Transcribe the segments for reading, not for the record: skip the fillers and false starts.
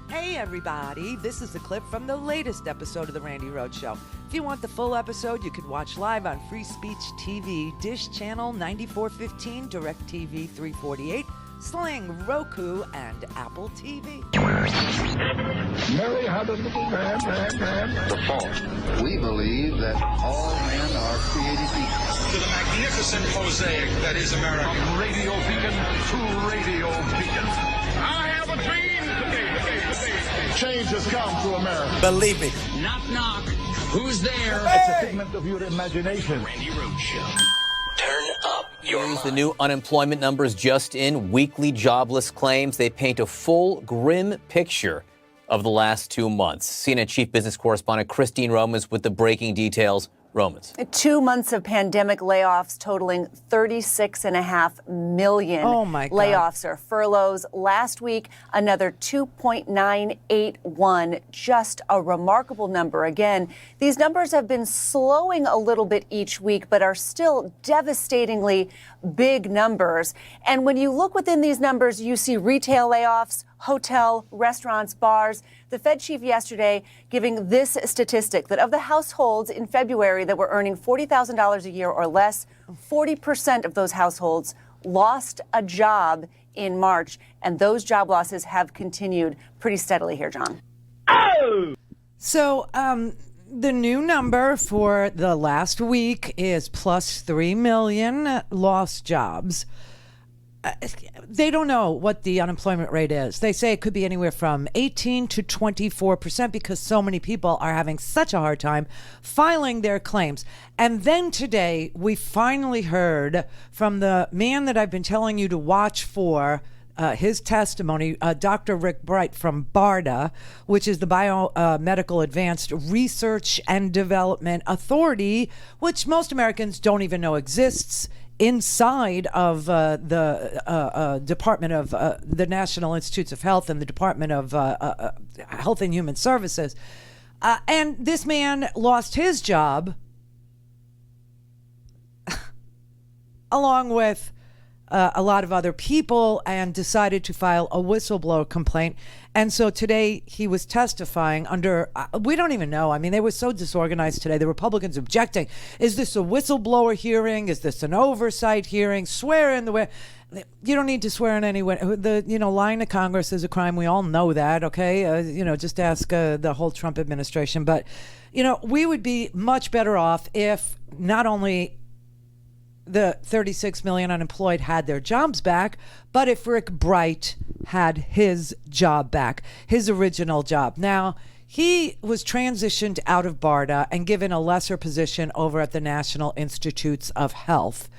Hey everybody, this is a clip from the latest episode of the Randi Rhodes Show. If you want the full episode, you can watch live on Free Speech TV, Dish Channel 9415, DirectTV 348, Sling, Roku, and AppleTV. Mary had a little man. The fault. We believe that all men are created equal. To the magnificent mosaic that is America. From radio beacon to radio beacon. I have a dream today. Change has come to America. Believe me. Knock, knock. Who's there? It's a figment of your imagination. Randi Rhodes Show. Turn up your mind. The new unemployment numbers just in, weekly jobless claims. They paint a full, grim picture of the last 2 months. CNN chief business correspondent Christine Romans with the breaking details. Romans. 2 months of pandemic layoffs totaling 36.5 million layoffs or furloughs. Last week, another 2.981, just a remarkable number. Again, these numbers have been slowing a little bit each week, but are still devastatingly big numbers. And when you look within these numbers, you see retail layoffs, hotel, restaurants, bars. The Fed chief yesterday giving this statistic that of the households in February that were earning $40,000 a year or less, 40% of those households lost a job in March. And those job losses have continued pretty steadily here, John. So, the new number for the last week is plus 3 million lost jobs. They don't know what the unemployment rate is. They say it could be anywhere from 18 to 24% because so many people are having such a hard time filing their claims. And then today, we finally heard from the man that I've been telling you to watch for his testimony, Dr. Rick Bright from BARDA, which is the Biomedical Advanced Research and Development Authority, which most Americans don't even know exists, inside of the Department of the National Institutes of Health and the Department of Health and Human Services. And this man lost his job along with a lot of other people and decided to file a whistleblower complaint. And so today he was testifying under, we don't even know. I mean, they were so disorganized today. The Republicans objecting. Is this a whistleblower hearing? Is this an oversight hearing? Swear in the way. You don't need to swear in any way. Lying to Congress is a crime. We all know that, okay? Just ask the whole Trump administration. But, we would be much better off if not only the 36 million unemployed had their jobs back, but if Rick Bright had his job back, his original job. Now, he was transitioned out of BARDA and given a lesser position over at the National Institutes of Health.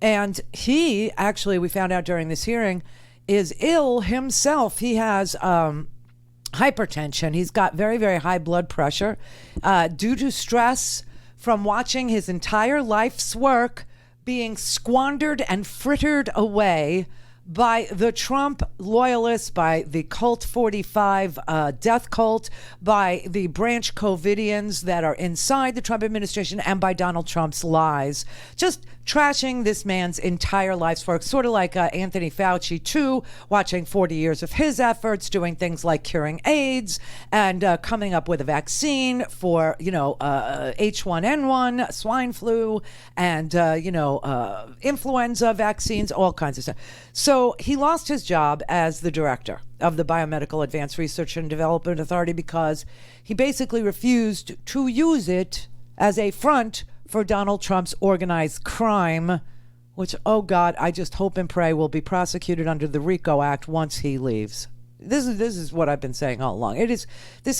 And he actually, we found out during this hearing, is ill himself. He has hypertension. He's got very, very high blood pressure due to stress from watching his entire life's work being squandered and frittered away by the Trump loyalists, by the Cult 45 death cult, by the branch COVIDians that are inside the Trump administration, and by Donald Trump's lies. Just trashing this man's entire life's work, sort of like Anthony Fauci, too, watching 40 years of his efforts, doing things like curing AIDS and coming up with a vaccine for, H1N1, swine flu, and, influenza vaccines, all kinds of stuff. So he lost his job as the director of the Biomedical Advanced Research and Development Authority because he basically refused to use it as a front for Donald Trump's organized crime, which, oh God, I just hope and pray will be prosecuted under the RICO Act once he leaves. This is what I've been saying all along. This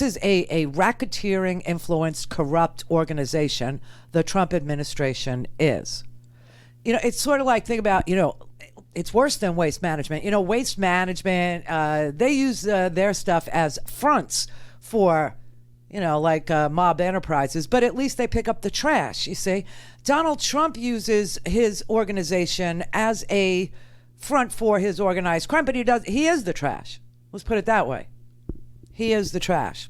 is a racketeering, influenced, corrupt organization. The Trump administration is. It's sort of like, think about, it's worse than waste management. Waste management, they use their stuff as fronts for mob enterprises, but at least they pick up the trash, you see. Donald Trump uses his organization as a front for his organized crime, but he is the trash. Let's put it that way. He is the trash.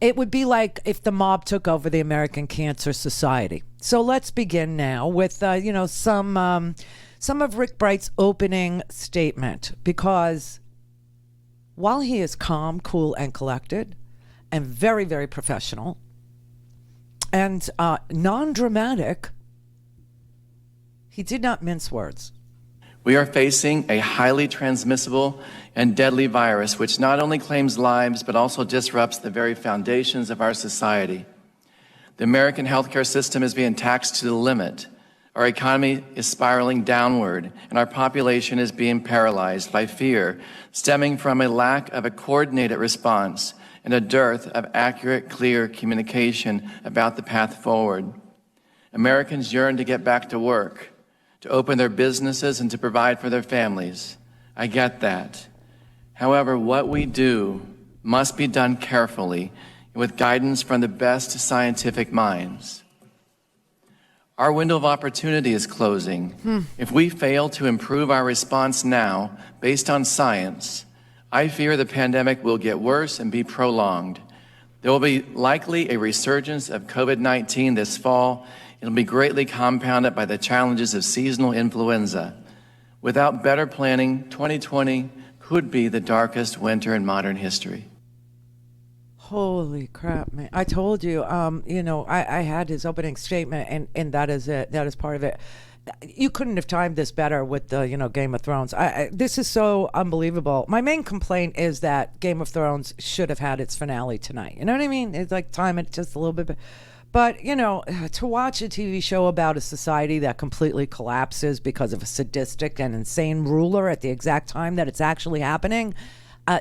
It would be like if the mob took over the American Cancer Society. So let's begin now with, some of Rick Bright's opening statement, because while he is calm, cool, and collected, and very, very professional, and non-dramatic, he did not mince words. We are facing a highly transmissible and deadly virus which not only claims lives but also disrupts the very foundations of our society. The American healthcare system is being taxed to the limit. Our economy is spiraling downward, and our population is being paralyzed by fear stemming from a lack of a coordinated response and a dearth of accurate, clear communication about the path forward. Americans yearn to get back to work, to open their businesses and to provide for their families. I get that. However, what we do must be done carefully and with guidance from the best scientific minds. Our window of opportunity is closing. If we fail to improve our response now based on science, I fear the pandemic will get worse and be prolonged. There will be likely a resurgence of COVID-19 this fall. It'll be greatly compounded by the challenges of seasonal influenza. Without better planning, 2020 could be the darkest winter in modern history. Holy crap, man. I told you, I had his opening statement, and that is it. That is part of it. You couldn't have timed this better with the, Game of Thrones. This is so unbelievable. My main complaint is that Game of Thrones should have had its finale tonight. You know what I mean? It's like time it just a little bit. But, to watch a TV show about a society that completely collapses because of a sadistic and insane ruler at the exact time that it's actually happening,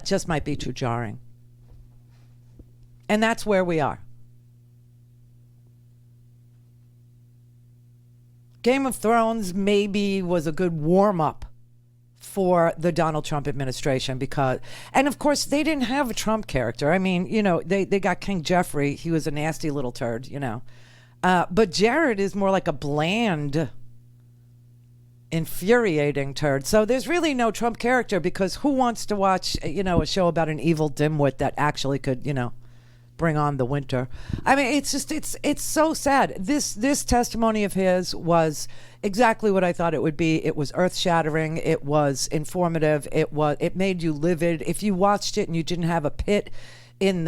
just might be too jarring. And that's where we are. Game of Thrones maybe was a good warm-up for the Donald Trump administration and of course they didn't have a Trump character. I mean, they got King Jeffrey. He was a nasty little turd, but Jared is more like a bland, infuriating turd. So there's really no Trump character, because who wants to watch, a show about an evil dimwit that actually could, bring on the winter? I mean, it's just, it's so sad. This testimony of his was exactly what I thought it would be. It was earth-shattering. It was informative. It made you livid. If you watched it and you didn't have a pit in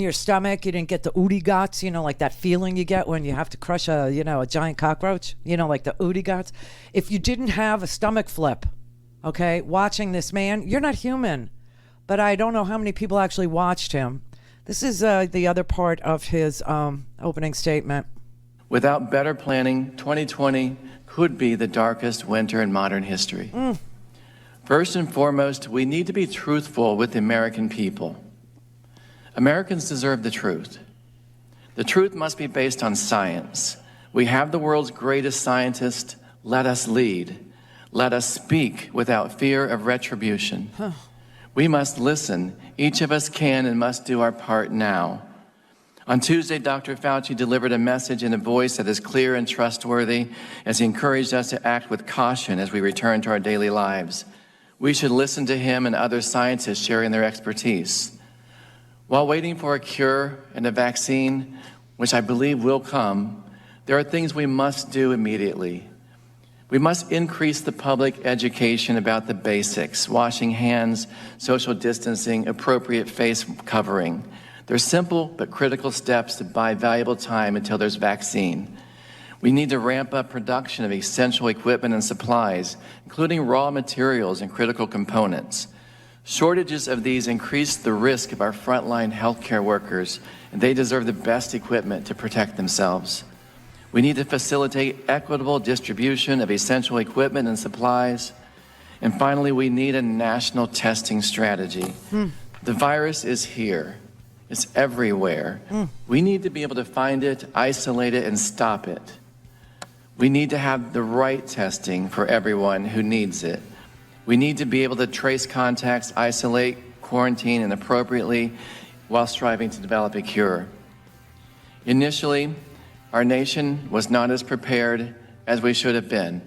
your stomach, you didn't get the ooty-gots, like that feeling you get when you have to crush a giant cockroach, like the ooty-gots. If you didn't have a stomach flip, okay, watching this man, you're not human. But I don't know how many people actually watched him. This is the other part of his opening statement. Without better planning, 2020 could be the darkest winter in modern history. First and foremost, we need to be truthful with the American people. Americans deserve the truth. The truth must be based on science. We have the world's greatest scientists. Let us lead. Let us speak without fear of retribution. We must listen. Each of us can and must do our part now. On Tuesday, Dr. Fauci delivered a message in a voice that is clear and trustworthy as he encouraged us to act with caution as we return to our daily lives. We should listen to him and other scientists sharing their expertise. While waiting for a cure and a vaccine, which I believe will come, there are things we must do immediately. We must increase the public education about the basics: washing hands, social distancing, appropriate face covering. They're simple but critical steps to buy valuable time until there's vaccine. We need to ramp up production of essential equipment and supplies, including raw materials and critical components. Shortages of these increase the risk of our frontline healthcare workers, and they deserve the best equipment to protect themselves. We need to facilitate equitable distribution of essential equipment and supplies. And finally, we need a national testing strategy. The virus is here. It's everywhere. We need to be able to find it, isolate it, and stop it. We need to have the right testing for everyone who needs it. We need to be able to trace contacts, isolate, quarantine, and appropriately while striving to develop a cure. Initially, our nation was not as prepared as we should have been,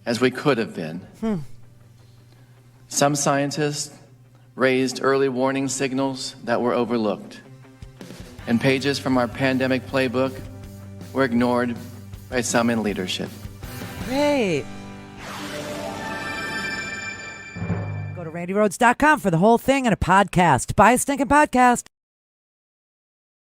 as we could have been. Some scientists raised early warning signals that were overlooked, and pages from our pandemic playbook were ignored by some in leadership. Great. Go to RandyRhodes.com for the whole thing and a podcast. Buy a stinking podcast.